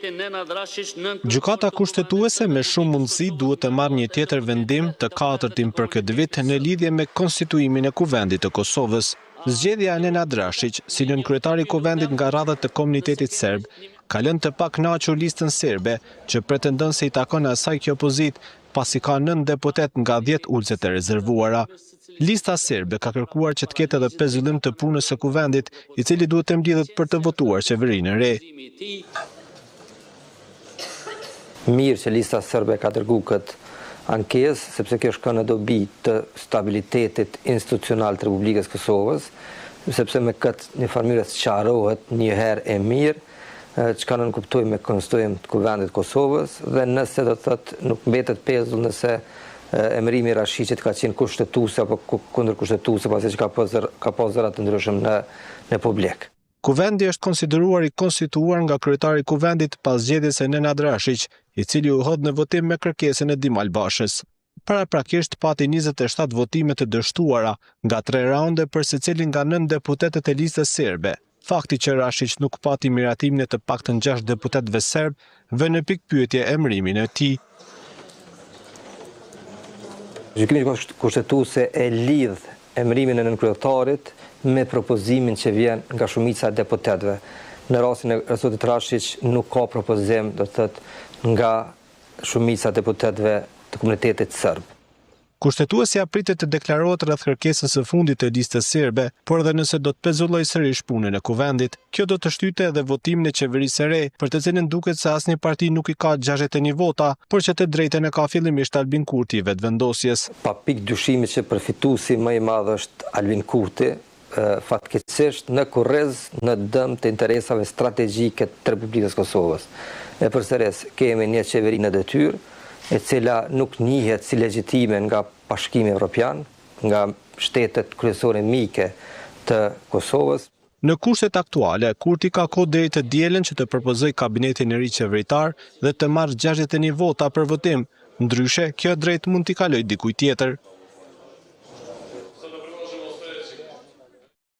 Gjykata kushtetuese me shumë mundësi duhet të marrë një tjetër vendim të katërtin për këtë vit në lidhje me konstituimin e Kuvendit të Kosovës. Zgjedhja e Nenad Rashić, si nën kryetari i Kuvendit nga radhët të komunitetit serb, ka lënë të pakënaqur listën serbe që pretendon se i takon asaj kjo opozit, pasi ka 9 deputet nga 10 ulëzet e rezervuara. Lista serbe ka kërkuar që të ketë edhe pezullim të punës së Kuvendit, i cili duhet të mbledhet për të votuar qeverinë e re. Mirë që lista serbe ka dërguar këtë ankesë, sepse kjo shkon në dobi të stabilitetit institucional të Republikës Kosovës, sepse me këtë një farë sqarohet një herë e mirë çka ne kuptojmë me konstituim të Kuvendit të Kosovës, dhe nëse do të thotë nuk mbetet pezull nëse emërimi i Rashićit ka qenë kushtetuese apo kundër kushtetuese, pasi që ka pas zëra të ndryshëm në publik. Kuvendi është konsideruar i konstituar nga kryetari i Kuvendit pas zgjedhjes së Nenad Rashić, i cili u hodh në votim me kërkesën e Dimal Bashës. Paraprakisht pati 27 votime të dështuara nga 3 raunde për secilin nga 9 deputetët e listës serbe. Fakti që Rashić nuk pati miratimin e të paktën 6 deputetëve serb vë në pikpyetje emërimin e tij. Gjykimi kushtetuese e lidh emërimin e nënkryetarit me propozimin që vjen nga shumica e deputetëve. Në rastin e zotit Rashić nuk ka propozim, do të thotë, nga shumica e deputetëve të komunitetit serb. Kushtetuesja pritet të deklarohet rreth kërkesës së fundit të listës serbe, por edhe nëse do të pezullojë sërish punën e Kuvendit, kjo do të shtyte edhe votimin e qeverisë së re, për të cilën duket se asnjë parti nuk i ka 61 vota, por që të drejtën e ka fillimisht Albin Kurti, vetëvendosjes. Pa pikë dyshimi që përfituesi më i madh është Albin Kurti, fatkeqësisht në kurriz në dëm të interesave strategjike të Republikës Kosovës. E përsëris, kemi një qeveri në detyrë, e cila nuk njihet si legjitime nga Bashkimi Evropian, nga shtetet kryesore mike të Kosovës. Në kushtet aktuale, Kurti ka kohë deri të dielën që të propozojë kabinetin e ri qeveritar dhe të marrë 61 vota për votim. Ndryshe, kjo drejt mund t'i kalojë dikujt tjetër.